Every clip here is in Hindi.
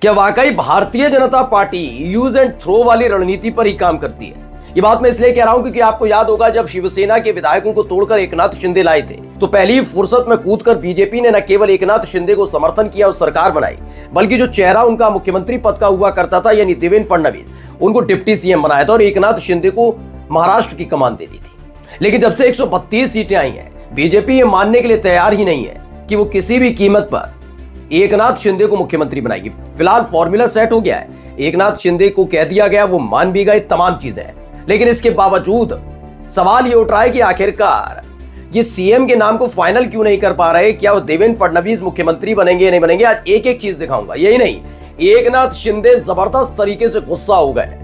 क्या वाकई Bharatiya Janata party use and throw वाली रणनीति पर ही काम करती है? ये बात मैं इसलिए कह रहा हूं क्योंकि आपको याद होगा जब शिवसेना के विधायकों को तोड़कर एकनाथ शिंदे लाए थे तो पहली फुर्सत में कूदकर बीजेपी ने न केवल एकनाथ शिंदे को समर्थन किया और सरकार बनाई, बल्कि जो चेहरा उनका मुख्यमंत्री पद का हुआ करता था यानी देवेंद्र फडणवीस, उनको डिप्टी सीएम बनाया था और एकनाथ शिंदे को महाराष्ट्र की कमान दे दी थी। लेकिन जब से 132 सीटें आई हैं, बीजेपी ये मानने के लिए तैयार ही नहीं है कि वो किसी भी कीमत पर एकनाथ शिंदे को मुख्यमंत्री बनाएगी। फिलहाल फॉर्मूला सेट हो गया है, एकनाथ शिंदे को कह दिया गया, वो मान भी गए, तमाम चीजें हैं। लेकिन इसके बावजूद सवाल ये उठ रहा है कि आखिरकार ये सीएम के नाम को फाइनल क्यों नहीं कर पा रहे? क्या वो देवेंद्र फडणवीस मुख्यमंत्री बनेंगे या नहीं बनेंगे? आज एक एक चीज दिखाऊंगा। यही नहीं, एकनाथ शिंदे जबरदस्त तरीके से गुस्सा हो गए,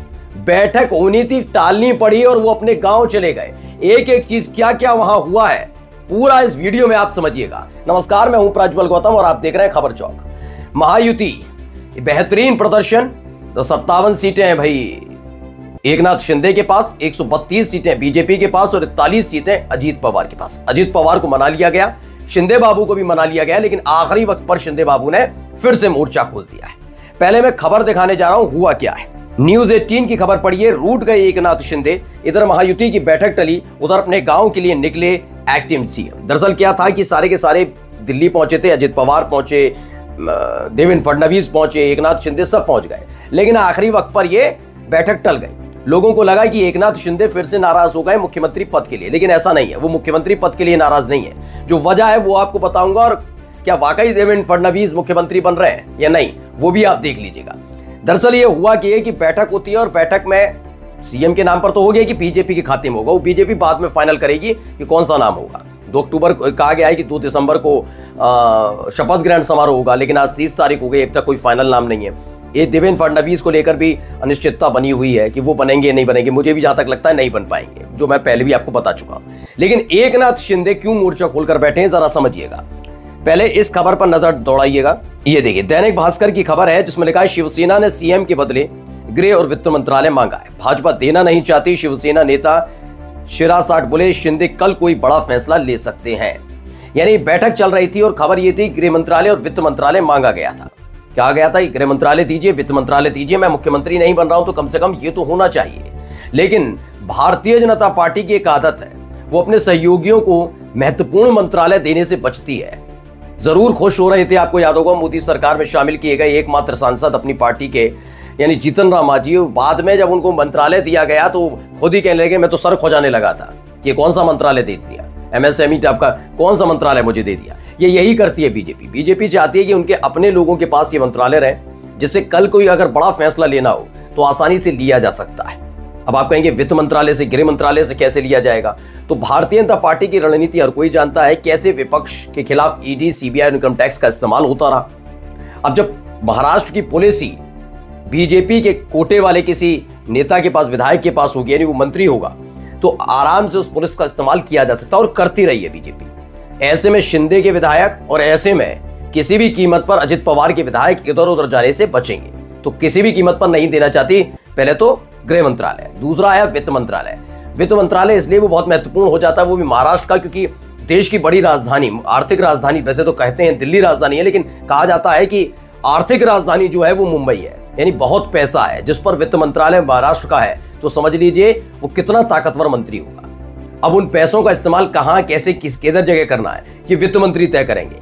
बैठक होनी थी, टालनी पड़ी और वो अपने गांव चले गए। एक एक चीज क्या क्या वहां हुआ है पूरा इस वीडियो में आप समझिएगा। नमस्कार, मैं हूं प्रज्वल गौतम और आप देख रहे हैं खबर चौक। महायुति बेहतरीन प्रदर्शन, तो 57 सीटें हैं भाई एकनाथ शिंदे के पास, 132 सीटें बीजेपी के पास और 41 सीटें अजीत पवार के पास। अजीत पवार को मना लिया गया, शिंदे बाबू को भी मना लिया गया, लेकिन आखिरी वक्त पर शिंदे बाबू ने फिर से मोर्चा खोल दिया है। पहले मैं खबर दिखाने जा रहा हूं, हुआ क्या है। न्यूज 18 की खबर पढ़िए, रूठ गए एकनाथ शिंदे, इधर महायुति की बैठक टली, उधर अपने गांव के लिए निकले एक्टिव सीएम। दरअसल क्या था कि सारे के सारे दिल्ली पहुंचे थे, अजित पवार पहुंचे, देवेंद्र फडणवीस पहुंचे, एकनाथ शिंदे सब पहुंच गए, लेकिन आखिरी वक्त पर यह बैठक टल गई। लोगों को लगा कि एकनाथ शिंदे फिर से नाराज हो गए मुख्यमंत्री पद के लिए, लेकिन ऐसा नहीं है, वो मुख्यमंत्री पद के लिए नाराज नहीं है। जो वजह है वो आपको बताऊंगा, और क्या वाकई देवेंद्र फडणवीस मुख्यमंत्री बन रहे हैं या नहीं वो भी आप देख लीजिएगा। दरअसल ये हुआ कि बैठक होती है और बैठक में सीएम के नाम पर तो हो गया कि बीजेपी के खाते में होगा, वो बीजेपी बाद में फाइनल करेगी कि कौन सा नाम होगा। 2 अक्टूबर कहा गया है कि 2 दिसंबर को शपथ ग्रहण समारोह होगा, लेकिन आज 30 तारीख हो गई, अब तक कोई फाइनल नाम नहीं है। ये देवेंद्र फडणवीस को लेकर भी अनिश्चितता बनी हुई है कि वो बनेंगे नहीं बनेंगे, मुझे भी जहां तक लगता है नहीं बन पाएंगे, जो मैं पहले भी आपको बता चुका हूं। लेकिन एकनाथ शिंदे क्यों मोर्चा खोलकर बैठे हैं जरा समझिएगा। पहले इस खबर पर नजर दौड़ाइएगा। ये देखिए, दैनिक भास्कर की खबर है जिसमें लिखा है शिवसेना ने सीएम के बदले गृह और वित्त मंत्रालय मांगा है, भाजपा देना नहीं चाहती। शिवसेना नेता शिरासाट बोले शिंदे कल कोई बड़ा फैसला ले सकते हैं। यानी बैठक चल रही थी और खबर ये थी गृह मंत्रालय और वित्त मंत्रालय मांगा गया था। कहा गया था गृह मंत्रालय दीजिए, वित्त मंत्रालय दीजिए, मैं मुख्यमंत्री नहीं बन रहा हूं तो कम से कम ये तो होना चाहिए। लेकिन भारतीय जनता पार्टी की एक आदत है, वो अपने सहयोगियों को महत्वपूर्ण मंत्रालय देने से बचती है। जरूर खुश हो रहे थे, आपको याद होगा मोदी सरकार में शामिल किए गए एकमात्र सांसद अपनी पार्टी के यानी जीतन राम मांझी, बाद में जब उनको मंत्रालय दिया गया तो खुद ही कहने लगे मैं तो सर खोजाने लगा था कि कौन सा मंत्रालय दे दिया, एमएसएमई टाइप का कौन सा मंत्रालय मुझे दे दिया। ये यही करती है बीजेपी। बीजेपी चाहती है कि उनके अपने लोगों के पास ये मंत्रालय रहे, जिससे कल कोई अगर बड़ा फैसला लेना हो तो आसानी से लिया जा सकता है। अब आप कहेंगे वित्त मंत्रालय से, गृह मंत्रालय से कैसे लिया जाएगा? तो भारतीय जनता पार्टी की रणनीति हर कोई जानता है, कैसे विपक्ष के खिलाफ ईडी, सीबीआई, इनकम टैक्स का इस्तेमाल होता रहा। अब जब महाराष्ट्र की पुलिस ही बीजेपी के कोटे वाले किसी नेता के पास, विधायक के पास होगी, यानी वो मंत्री होगा, तो आराम से उस पुलिस का इस्तेमाल किया जा सकता है और करती रही है बीजेपी। ऐसे में शिंदे के विधायक और ऐसे में किसी भी कीमत पर अजित पवार के विधायक इधर उधर जाने से बचेंगे, तो किसी भी कीमत पर नहीं देना चाहती। पहले तो गृह मंत्रालय, दूसरा है वित्त मंत्रालय। वित्त मंत्रालय इसलिए वो बहुत महत्वपूर्ण हो जाता है, वो भी महाराष्ट्र का, क्योंकि देश की बड़ी राजधानी, आर्थिक राजधानी, वैसे तो कहते हैं दिल्ली राजधानी है, लेकिन कहा जाता है कि आर्थिक राजधानी जो है वो मुंबई है, यानी बहुत पैसा है जिस पर वित्त मंत्रालय महाराष्ट्र का है, तो समझ लीजिए वो कितना ताकतवर मंत्री होगा। अब उन पैसों का इस्तेमाल कहां, कैसे, किधर जगह करना है, ये वित्त मंत्री तय करेंगे।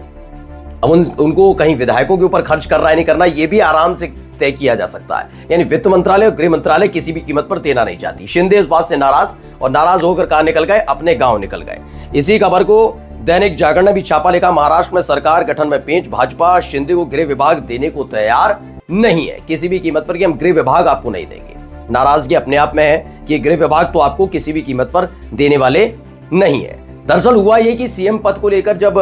अब उनको कहीं विधायकों के ऊपर खर्च करना है नहीं करना, ये भी आराम से तय किया जा सकता है। यानी वित्त मंत्रालय और गृह मंत्रालय किसी भी कीमत पर देना नहीं चाहती। शिंदे इस बात से नाराज होकर कहां निकल गए? अपने गांव निकल गए। इसी खबर को दैनिक जागरण ने भी छापा लिखा, महाराष्ट्र में सरकार गठन में पेंच, भाजपा शिंदे को गृह विभाग देने को तैयार नहीं है किसी भी कीमत पर, कि हम गृह विभाग आपको नहीं देंगे। नाराजगी अपने आप में है कि गृह विभाग तो आपको किसी भी कीमत पर देने वाले नहीं है। दरअसल हुआ ये कि सीएम पद को लेकर जब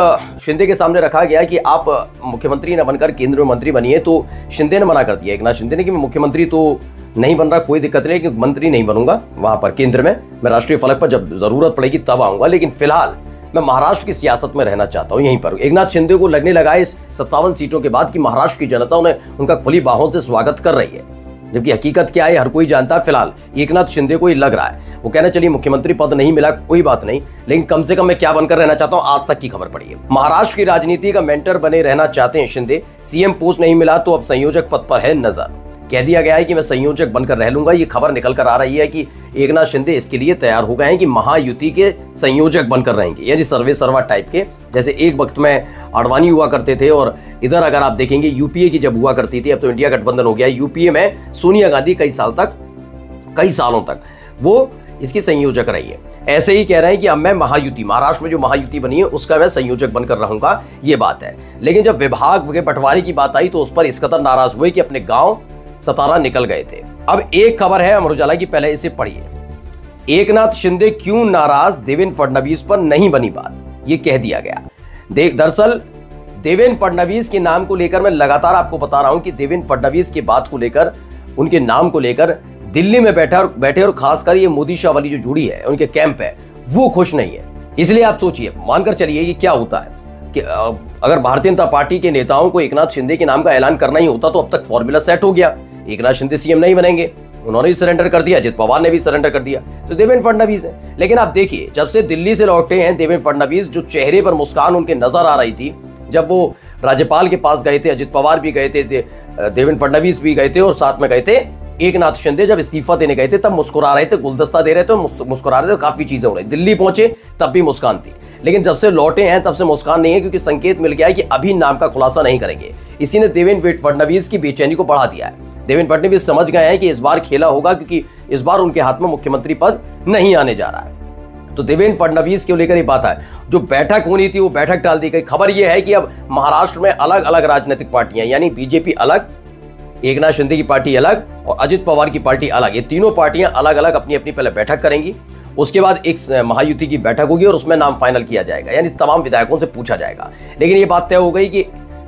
शिंदे के सामने रखा गया कि आप मुख्यमंत्री न बनकर केंद्रीय मंत्री बनिए, तो शिंदे ने मना कर दिया, एकनाथ शिंदे ने, कि मैं मुख्यमंत्री तो नहीं बन रहा, कोई दिक्कत नहीं, कि मंत्री नहीं बनूंगा वहां पर केंद्र में, मैं राष्ट्रीय फलक पर जब जरूरत पड़ेगी तब आऊंगा, लेकिन फिलहाल मैं महाराष्ट्र की सियासत में रहना चाहता हूं, यहीं पर। एकनाथ शिंदे को लगने लगा इस 57 सीटों के बाद कि महाराष्ट्र की जनता उन्हें उनका खुली बाहों से स्वागत कर रही है। जबकि हकीकत क्या है हर कोई जानता है। फिलहाल एकनाथ शिंदे को ये लग रहा है, वो कहना चलिए मुख्यमंत्री पद नहीं मिला कोई बात नहीं, लेकिन कम से कम मैं क्या बनकर रहना चाहता हूं। आज तक की खबर पड़ी है, महाराष्ट्र की राजनीति का मेंटर बने रहना चाहते हैं शिंदे। सीएम पोस्ट नहीं मिला तो अब संयोजक पद पर है नजर। कह दिया गया है कि मैं संयोजक बनकर रह लूंगा। ये खबर निकल कर आ रही है कि एकनाथ शिंदे इसके लिए तैयार हो गए हैं कि महायुति के संयोजक बनकर रहेंगे, यानी सर्वे सर्वा टाइप के। जैसे एक वक्त में आडवाणी हुआ करते थे और इधर अगर आप देखेंगे यूपीए की जब हुआ करती थी, अब तो इंडिया गठबंधन हो गया। यूपीए में सोनिया गांधी कई सालों तक वो इसकी संयोजक रही है। ऐसे ही कह रहे हैं कि अब मैं महायुति, महाराष्ट्र में जो महायुति बनी है उसका मैं संयोजक बनकर रहूंगा, ये बात है। लेकिन जब विभाग के बंटवारे की बात आई तो उस पर इस कदर नाराज हुए कि अपने गांव सतारा निकल गए थे। अब एक खबर है अमर उजाला की, पहले इसे पढ़िए। एकनाथ शिंदे क्यों नाराज, देवेंद्र फडणवीस पर नहीं बनी बात, ये कह दिया गया। दरअसल देवेंद्र फडणवीस के नाम को लेकर मैं लगातार आपको बता रहा हूं कि देवेंद्र फडणवीस की बात को लेकर, उनके नाम को लेकर दिल्ली में बैठे और खासकर ये मोदी शाह वाली जो जुड़ी है, उनके कैंप है, वो खुश नहीं है। इसलिए आप सोचिए, मानकर चलिए ये क्या होता है कि अगर भारतीय जनता पार्टी के नेताओं को एकनाथ शिंदे के नाम का ऐलान करना ही होता तो अब तक फॉर्मूला सेट हो गया। एकनाथ शिंदे सीएम नहीं बनेंगे, उन्होंने भी सरेंडर कर दिया, अजित पवार ने भी सरेंडर कर दिया, तो देवेंद्र फडणवीस है। लेकिन आप देखिए, जब से दिल्ली से लौटे हैं देवेंद्र फडणवीस, जो चेहरे पर मुस्कान उनके नजर आ रही थी, जब वो राज्यपाल के पास गए थे, अजित पवार भी गए थे, देवेंद्र फडणवीस भी गए थे और साथ में गए थे एकनाथ शिंदे, जब इस्तीफा देने गए थे तब मुस्कुरा रहे थे, गुलदस्ता दे रहे थे, मुस्कुरा रहे थे, काफी चीजें हो रही। दिल्ली पहुंचे तब भी मुस्कान थी, लेकिन जब से लौटे हैं तब से मुस्कान नहीं है, क्योंकि संकेत मिल गया है कि अभी नाम का खुलासा नहीं करेंगे। इसी ने देवेंद्र फडणवीस की बेचैनी को बढ़ा दिया है। देवेंद्र फडणवीस समझ गए हैं कि इस बार खेला होगा, क्योंकि इस बार उनके हाथ में मुख्यमंत्री पद नहीं आने जा रहा है। तो देवेंद्र फडणवीस को लेकर ये बात है, जो बैठक होनी थी वो बैठक टाल दी गई। खबर यह है कि अब महाराष्ट्र में अलग अलग राजनीतिक पार्टियां, यानी बीजेपी अलग, एकनाथ शिंदे की पार्टी अलग और अजित पवार की पार्टी अलग, ये तीनों पार्टियां अलग अलग अपनी अपनी पहले बैठक करेंगी। उसके बाद एक महायुति की बैठक होगी और उसमें नाम फाइनल किया जाएगा, यानी तमाम विधायकों से पूछा जाएगा। लेकिन ये बात तय हो गई कि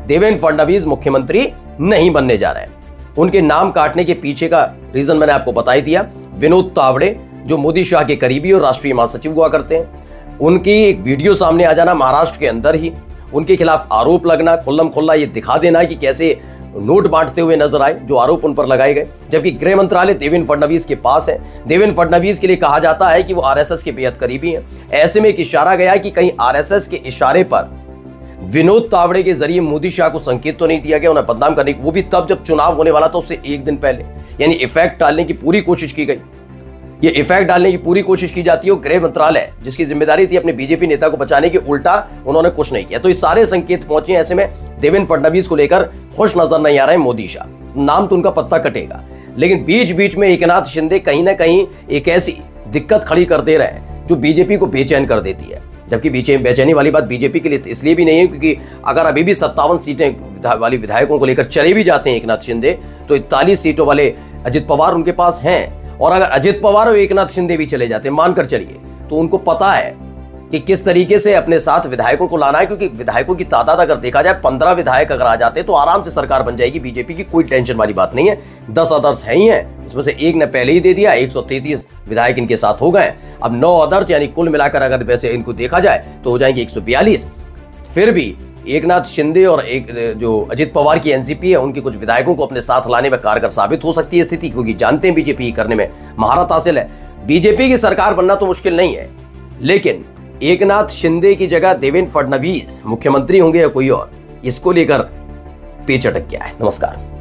देवेंद्र फडणवीस मुख्यमंत्री नहीं बनने जा रहे हैं। उनके नाम काटने के पीछे का रीजन मैंने आपको बता ही दिया। विनोद तावड़े, जो मोदी शाह के करीबी और राष्ट्रीय महासचिव हुआ करते हैं, उनकी एक वीडियो सामने आ जाना महाराष्ट्र के अंदर ही, उनके खिलाफ आरोप लगना, खुल्लम खुल्ला ये दिखा देना कि कैसे नोट बांटते हुए नजर आए, जो आरोप उन पर लगाए गए। जबकि गृह मंत्रालय देवेंद्र फडणवीस के पास है। देवेंद्र फडणवीस के लिए कहा जाता है कि वो आरएसएस के बेहद करीबी हैं। ऐसे में एक इशारा गया कि कहीं आरएसएस के इशारे पर विनोद तावड़े के जरिए मोदी शाह को संकेत तो नहीं दिया गया उन्हें बदनाम करने की, वो भी तब जब चुनाव होने वाला था उससे एक दिन पहले, यानी इफेक्ट डालने की पूरी कोशिश की गई। ये इफेक्ट डालने की पूरी कोशिश की जाती है। गृह मंत्रालय जिसकी जिम्मेदारी थी अपने बीजेपी नेता को बचाने की, उल्टा उन्होंने कुछ नहीं किया। तो ये सारे संकेत पहुंचे। ऐसे में देवेंद्र फडणवीस को लेकर खुश नजर नहीं आ रहे हैं मोदी शाह। नाम तो उनका पत्ता कटेगा, लेकिन बीच बीच में एकनाथ शिंदे कहीं ना कहीं एक ऐसी दिक्कत खड़ी कर दे रहे हैं जो बीजेपी को बेचैन कर देती है। जबकि बेचैनी वाली बात बीजेपी के लिए इसलिए भी नहीं है क्योंकि अगर अभी भी 57 सीटें वाली विधायकों को लेकर चले भी जाते हैं एकनाथ शिंदे, तो 41 सीटों वाले अजित पवार उनके पास हैं। और अगर अजित पवार और एकनाथ शिंदे भी चले जाते, मानकर चलिए, तो उनको पता है कि किस तरीके से अपने साथ विधायकों को लाना है। क्योंकि विधायकों की तादाद अगर देखा जाए 15 विधायक अगर आ जाते तो आराम से सरकार बन जाएगी बीजेपी की, कोई टेंशन वाली बात नहीं है। 10 अदर्स है ही हैं, उसमें से एक ने पहले ही दे दिया, 133 विधायक इनके साथ हो गए। अब 9 अदर्स, यानी कुल मिलाकर अगर वैसे इनको देखा जाए तो हो जाएंगे 142। फिर भी एकनाथ शिंदे और एक जो अजित पवार की एनसीपी है, उनके कुछ विधायकों को अपने साथ लाने में कारगर साबित हो सकती है स्थिति, क्योंकि जानते हैं बीजेपी करने में महारत हासिल है। बीजेपी की सरकार बनना तो मुश्किल नहीं है, लेकिन एकनाथ शिंदे की जगह देवेंद्र फडणवीस मुख्यमंत्री होंगे या कोई और, इसको लेकर पेच अटक गया है। नमस्कार।